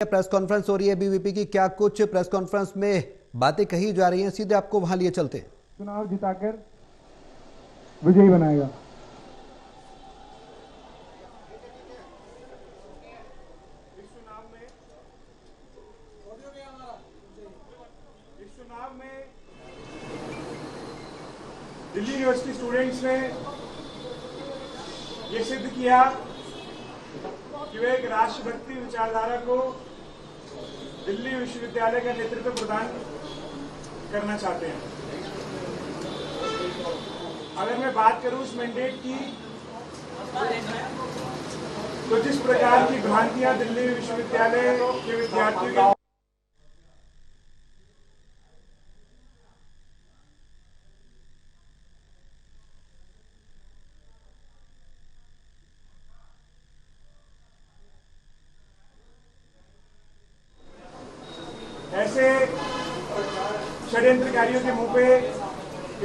Press conference हो रही है एबीवीपी की। क्या कुछ प्रेस कॉन्फ्रेंस में बातें कही जा रही हैं, सीधे आपको वहां लिए चलते हैं। चुनाव जिताकर विजयी बनाएगा। इस चुनाव में दिल्ली यूनिवर्सिटी स्टूडेंट्स ने ये सिद्ध किया कि वे एक राष्ट्रभक्ति विचारधारा को दिल्ली विश्वविद्यालय का नेतृत्व प्रदान करना चाहते हैं। अगर मैं बात करूं इस मैंडेट की, तो जिस प्रकार की भ्रांतियां दिल्ली विश्वविद्यालय के विद्यार्थियों के ऐसे षड्यंत्रकारियों के मुंह पे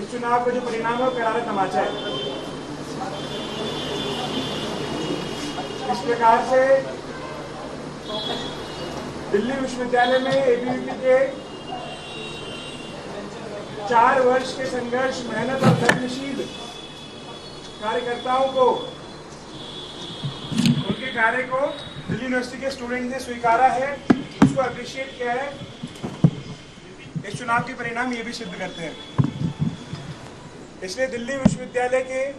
इस चुनाव का जो परिणाम है वो करारा तमाचा है। इस प्रकार से दिल्ली विश्वविद्यालय में एबीवीपी के 4 वर्ष के संघर्ष, मेहनत और धैर्यशील कार्यकर्ताओं को, उनके कार्य को दिल्ली यूनिवर्सिटी के स्टूडेंट ने स्वीकारा है, उसको अप्रिशिएट किया है। इस चुनाव के परिणाम ये भी सिद्ध करते हैं। इसलिए दिल्ली विश्वविद्यालय के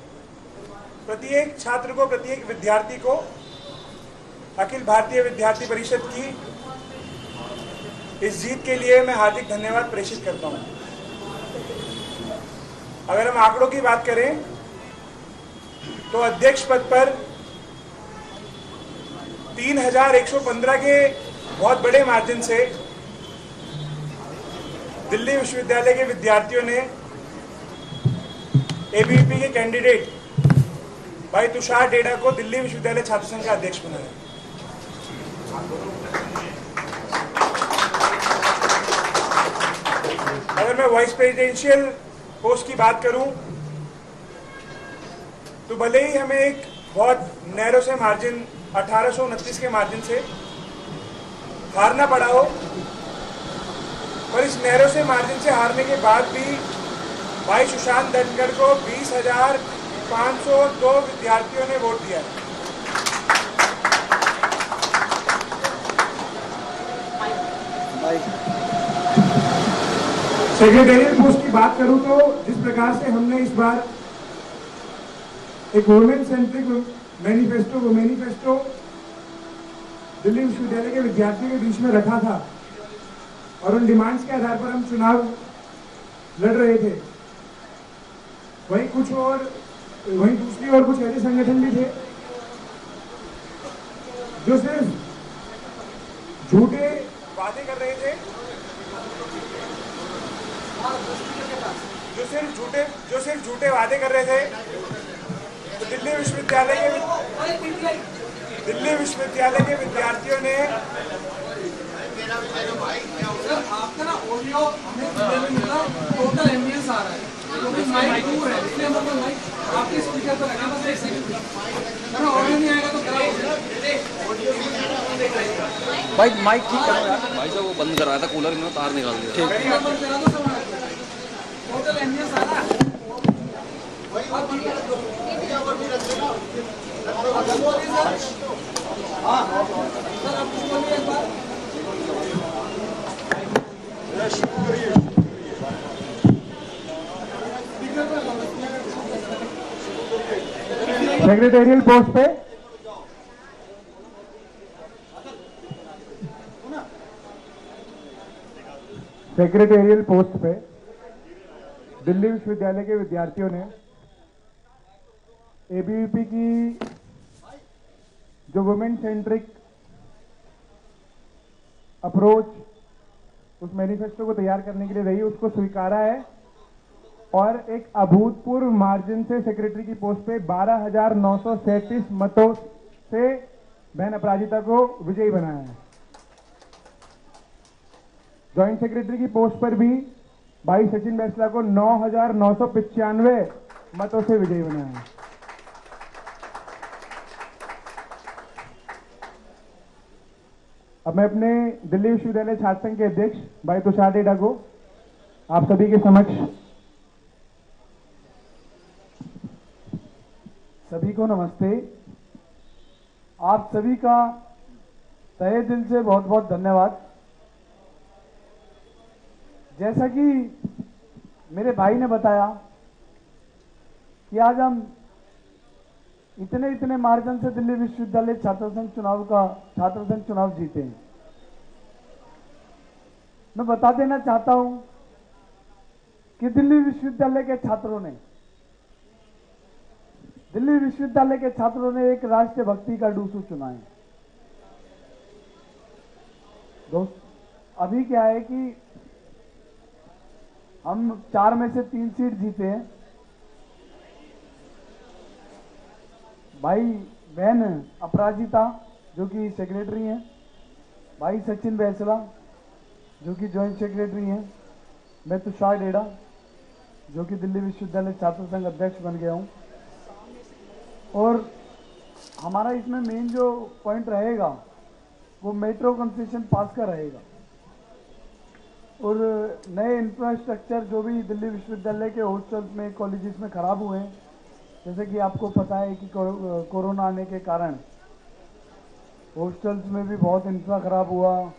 प्रत्येक छात्र को, प्रत्येक विद्यार्थी को अखिल भारतीय विद्यार्थी परिषद की इस जीत के लिए मैं हार्दिक धन्यवाद प्रेषित करता हूं। अगर हम आंकड़ों की बात करें तो अध्यक्ष पद पर 3115 के बहुत बड़े मार्जिन से दिल्ली विश्वविद्यालय के विद्यार्थियों ने एबीवीपी के कैंडिडेट भाई तुषार डेडा को दिल्ली विश्वविद्यालय छात्र संघ का अध्यक्ष बनाया। अगर मैं वाइस प्रेसिडेंशियल पोस्ट की बात करूं तो भले ही हमें एक बहुत नैरो से मार्जिन 1829 के मार्जिन से हारना पड़ा हो, पर इस नैरो से मार्जिन से हारने के बाद भी भाई सुशांत धनखड़ को 20,502 विद्यार्थियों ने वोट दिया। सेक्रेटेरियल पोस्ट की बात करूं तो जिस प्रकार से हमने इस बार एक वुमेन सेंट्रिक मैनिफेस्टो दिल्ली विश्वविद्यालय के विद्यार्थियों के बीच में रखा था और उन डिमांड्स के आधार पर हम चुनाव लड़ रहे थे, वहीं दूसरी ओर कुछ ऐसे संगठन भी थे जो सिर्फ झूठे वादे कर रहे थे, जो सिर्फ झूठे वादे कर रहे थे। तो दिल्ली विश्वविद्यालय के विद्यार्थियों ने आपका ना ऑडियो हमें मिला, टोटल एम्बियंस आ रहा है, क्योंकि माइक दूर है, इसलिए हम लोग माइक आपके स्पीकर पर रखा। बस एक सेकंड, अगर ऑडियो नहीं आएगा तो खराब हो जाएगा। भाई माइक ठीक करो यार। भाई साहब वो बंद कराया था कूलर, इन्होंने तार निकाल दिया। ठीक है, टोटल एम्बियंस आ रहा है। सर आप कुछ बोलिए एक बार। सेक्रेटेरियल पोस्ट पे दिल्ली विश्वविद्यालय के विद्यार्थियों ने एबीवीपी की जो वुमेन सेंट्रिक अप्रोच उस मैनिफेस्टो को तैयार करने के लिए रही, उसको स्वीकारा है और एक अभूतपूर्व मार्जिन से सेक्रेटरी की पोस्ट पे 12,937 मतों से बहन अपराजिता को विजयी बनाया है। जॉइंट सेक्रेटरी की पोस्ट पर भी भाई सचिन बैसला को 9,995 मतों से विजयी बनाया है। अब मैं अपने दिल्ली विश्वविद्यालय छात्र संघ के अध्यक्ष भाई तुषार डेडा को आप सभी के समक्ष, सभी को नमस्ते। आप सभी का तहे दिल से बहुत बहुत धन्यवाद। जैसा कि मेरे भाई ने बताया कि आज हम इतने मार्जिन से दिल्ली विश्वविद्यालय छात्र संघ चुनाव जीते हैं। मैं बता देना चाहता हूं कि दिल्ली विश्वविद्यालय के छात्रों ने एक राष्ट्रीय भक्ति का डूसू चुना है। दोस्त, अभी क्या है कि हम 4 में से 3 सीट जीते हैं। भाई बहन अपराजिता जो कि सेक्रेटरी हैं, भाई सचिन बैसला जो कि ज्वाइंट सेक्रेटरी हैं, मैं तुषार डेडा जो कि दिल्ली विश्वविद्यालय छात्र संघ अध्यक्ष बन गया हूं। और हमारा इसमें मेन जो पॉइंट रहेगा वो मेट्रो कंसेशन पास का रहेगा और नए इंफ्रास्ट्रक्चर जो भी दिल्ली विश्वविद्यालय के हॉस्टल्स में, कॉलेजेस में खराब हुए हैं, जैसे कि आपको पता है कि कोरोना आने के कारण हॉस्टल्स में भी बहुत इंफ्रा खराब हुआ,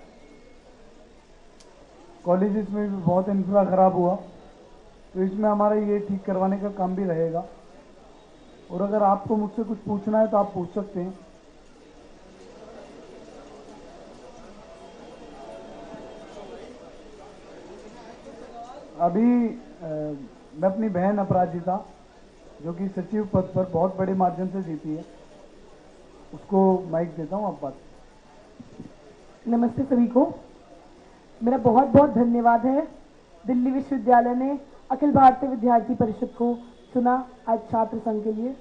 कॉलेजेस में भी बहुत इंफ्रा खराब हुआ, तो इसमें हमारा ये ठीक करवाने का काम भी रहेगा। और अगर आपको मुझसे कुछ पूछना है तो आप पूछ सकते हैं। अभी मैं अपनी बहन अपराजिता जो कि सचिव पद पर बहुत बड़े मार्जिन से जीती है, उसको माइक देता हूं। आप बात। नमस्ते सभी को, मेरा बहुत बहुत धन्यवाद है। दिल्ली विश्वविद्यालय ने अखिल भारतीय विद्यार्थी परिषद को चुना आज छात्र संघ के लिए।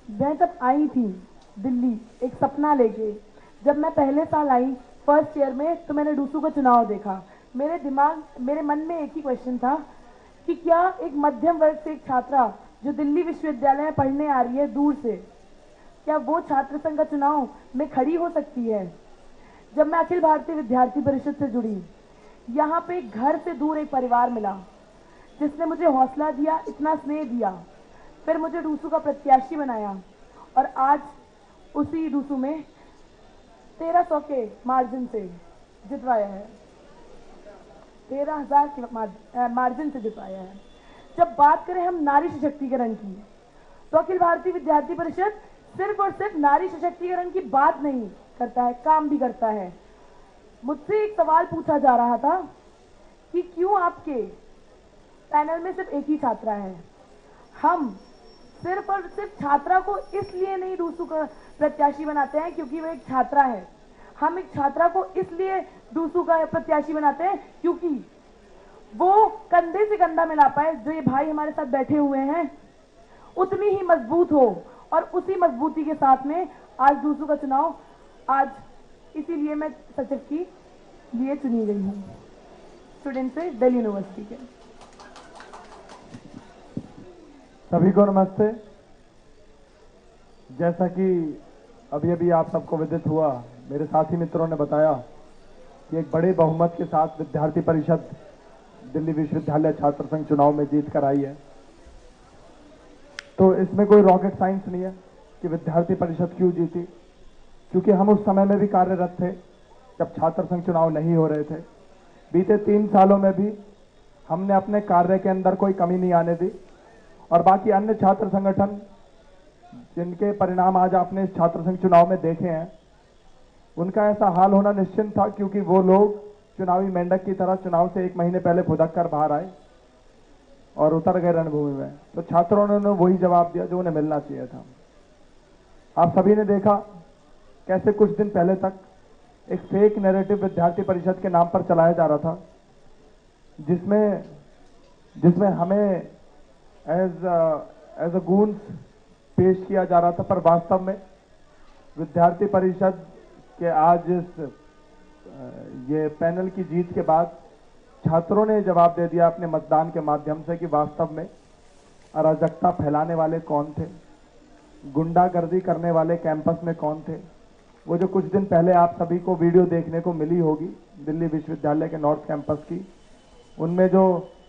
मैं जब आई थी दिल्ली एक सपना लेके, जब मैं पहले साल आई फर्स्ट ईयर में, तो मैंने डूसू का चुनाव देखा। मेरे मन में एक ही क्वेश्चन था कि क्या एक मध्यम वर्ग से एक छात्रा जो दिल्ली विश्वविद्यालय में पढ़ने आ रही है दूर से, क्या वो छात्र संघ का चुनाव में खड़ी हो सकती है? जब मैं अखिल भारतीय विद्यार्थी परिषद से जुड़ी, यहाँ पे घर से दूर एक परिवार मिला जिसने मुझे हौसला दिया, इतना स्नेह दिया, फिर मुझे डूसू का प्रत्याशी बनाया और आज उसी डूसू में 1300 के मार्जिन से जितवाया है, 13,000 के मार्जिन से जितवाया है। जब बात करें हम नारी सशक्तिकरण की, तो अखिल भारतीय विद्यार्थी परिषद सिर्फ और सिर्फ नारी सशक्तिकरण की बात नहीं करता है, काम भी करता है। मुझसे एक सवाल पूछा जा रहा था कि क्यों आपके पैनल में सिर्फ एक ही छात्रा है। हम सिर्फ और सिर्फ छात्रा को इसलिए नहीं डूसू का प्रत्याशी बनाते हैं क्योंकि वो एक छात्रा है। हम एक छात्रा को इसलिए डूसू का प्रत्याशी बनाते हैं क्योंकि वो कंधे से कंधा मिला पाए, जो ये भाई हमारे साथ बैठे हुए हैं, उतनी ही मजबूत हो। और उसी मजबूती के साथ में आज डूसू का चुनाव, आज इसीलिए मैं सचिव की लिए चुनी गई हूँ, स्टूडेंट से दिल्ली यूनिवर्सिटी के। सभी को नमस्ते। जैसा कि अभी आप सबको विदित हुआ, मेरे साथी मित्रों ने बताया कि एक बड़े बहुमत के साथ विद्यार्थी परिषद दिल्ली विश्वविद्यालय छात्र संघ चुनाव में जीत कर आई है। तो इसमें कोई रॉकेट साइंस नहीं है कि विद्यार्थी परिषद क्यों जीती, क्योंकि हम उस समय में भी कार्यरत थे जब छात्र संघ चुनाव नहीं हो रहे थे। बीते 3 सालों में भी हमने अपने कार्य के अंदर कोई कमी नहीं आने दी और बाकी अन्य छात्र संगठन जिनके परिणाम आज आपने इस छात्र संघ चुनाव में देखे हैं, उनका ऐसा हाल होना निश्चित था क्योंकि वो लोग चुनावी मेंढक की तरह चुनाव से 1 महीने पहले भुदक कर बाहर आए और उतर गए रणभूमि में। तो छात्रों ने वही जवाब दिया जो उन्हें मिलना चाहिए था। आप सभी ने देखा कैसे कुछ दिन पहले तक एक फेक नैरेटिव विद्यार्थी परिषद के नाम पर चलाया जा रहा था, जिसमें हमें एज अ गूंस पेश किया जा रहा था, पर वास्तव में विद्यार्थी परिषद के आज ये पैनल की जीत के बाद छात्रों ने जवाब दे दिया अपने मतदान के माध्यम से कि वास्तव में अराजकता फैलाने वाले कौन थे, गुंडागर्दी करने वाले कैंपस में कौन थे, वो जो कुछ दिन पहले आप सभी को वीडियो देखने को मिली होगी दिल्ली विश्वविद्यालय के नॉर्थ कैंपस की, उनमें जो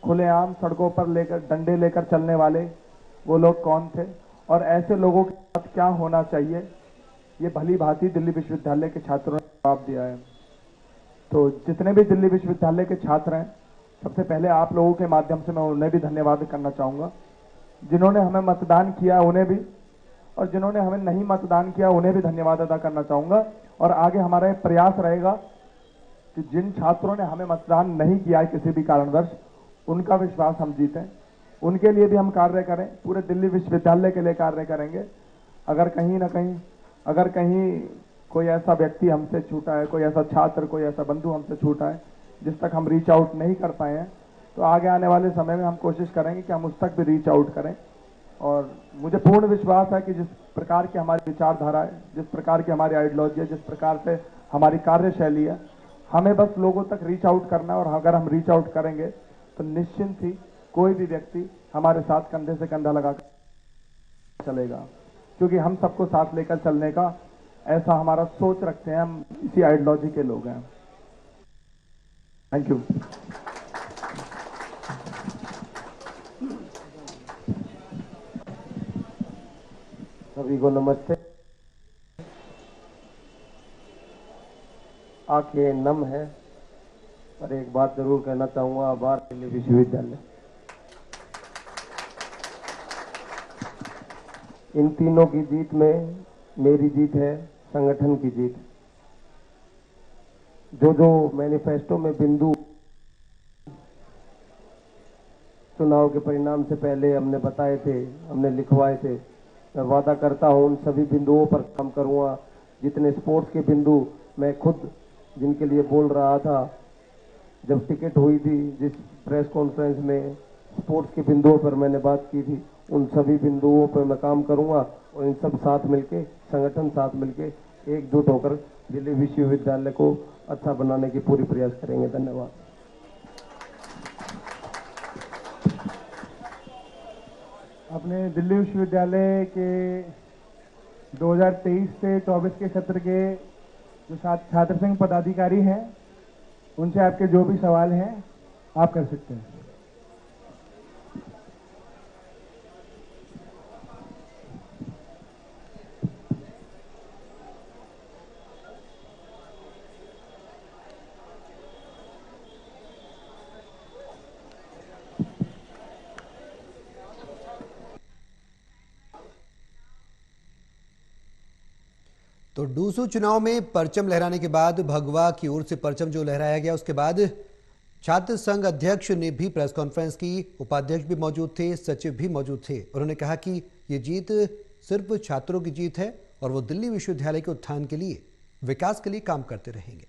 खुलेआम सड़कों पर लेकर डंडे लेकर चलने वाले वो लोग कौन थे और ऐसे लोगों के साथ क्या होना चाहिए, ये भली भांति दिल्ली विश्वविद्यालय के छात्रों ने जवाब दिया है। तो जितने भी दिल्ली विश्वविद्यालय के छात्र हैं, सबसे पहले आप लोगों के माध्यम से मैं उन्हें भी धन्यवाद करना चाहूँगा। जिन्होंने हमें मतदान किया उन्हें भी, और जिन्होंने हमें नहीं मतदान किया उन्हें भी धन्यवाद अदा करना चाहूँगा। और आगे हमारा एक प्रयास रहेगा कि जिन छात्रों ने हमें मतदान नहीं किया है किसी भी कारणवश, उनका विश्वास हम जीतें, उनके लिए भी हम कार्य करें, पूरे दिल्ली विश्वविद्यालय के लिए कार्य करेंगे। अगर कहीं ना कहीं कोई ऐसा व्यक्ति हमसे छूटा है, कोई ऐसा छात्र, कोई ऐसा बंधु हमसे छूटा है जिस तक हम रीच आउट नहीं कर पाए हैं, तो आगे आने वाले समय में हम कोशिश करेंगे कि हम उस तक भी रीच आउट करें। और मुझे पूर्ण विश्वास है कि जिस प्रकार की हमारी विचारधारा है, जिस प्रकार की हमारी आइडियोलॉजी है, जिस प्रकार से हमारी कार्यशैली है, हमें बस लोगों तक रीच आउट करना है। और अगर हम रीच आउट करेंगे तो निश्चिंत ही कोई भी व्यक्ति हमारे साथ कंधे से कंधा लगाकर चलेगा, क्योंकि हम सबको साथ लेकर चलने का ऐसा हमारा सोच रखते हैं, हम इसी आइडियोलॉजी के लोग हैं। Thank you. सभी को नमस्ते। आंखें नम है, पर एक बात जरूर कहना चाहूंगा, आभार दिल्ली विश्वविद्यालय। इन तीनों की जीत में मेरी जीत है, संगठन की जीत। जो मैनिफेस्टो में बिंदु चुनाव के परिणाम से पहले हमने बताए थे, हमने लिखवाए थे, मैं वादा करता हूं उन सभी बिंदुओं पर काम करूंगा। जितने स्पोर्ट्स के बिंदु मैं खुद जिनके लिए बोल रहा था, जब टिकट हुई थी, जिस प्रेस कॉन्फ्रेंस में स्पोर्ट्स के बिंदुओं पर मैंने बात की थी, उन सभी बिंदुओं पर मैं काम करूंगा। और इन सब साथ मिलके, संगठन साथ मिलके एकजुट होकर दिल्ली विश्वविद्यालय को अच्छा बनाने की पूरी प्रयास करेंगे। धन्यवाद। अपने दिल्ली विश्वविद्यालय के 2023 से 24 के सत्र के जो छात्र संघ पदाधिकारी हैं, उनसे आपके जो भी सवाल हैं आप कर सकते हैं। तो डूसू चुनाव में परचम लहराने के बाद भगवा की ओर से परचम जो लहराया गया, उसके बाद छात्र संघ अध्यक्ष ने भी प्रेस कॉन्फ्रेंस की। उपाध्यक्ष भी मौजूद थे, सचिव भी मौजूद थे। उन्होंने कहा कि ये जीत सिर्फ छात्रों की जीत है और वो दिल्ली विश्वविद्यालय के उत्थान के लिए, विकास के लिए काम करते रहेंगे।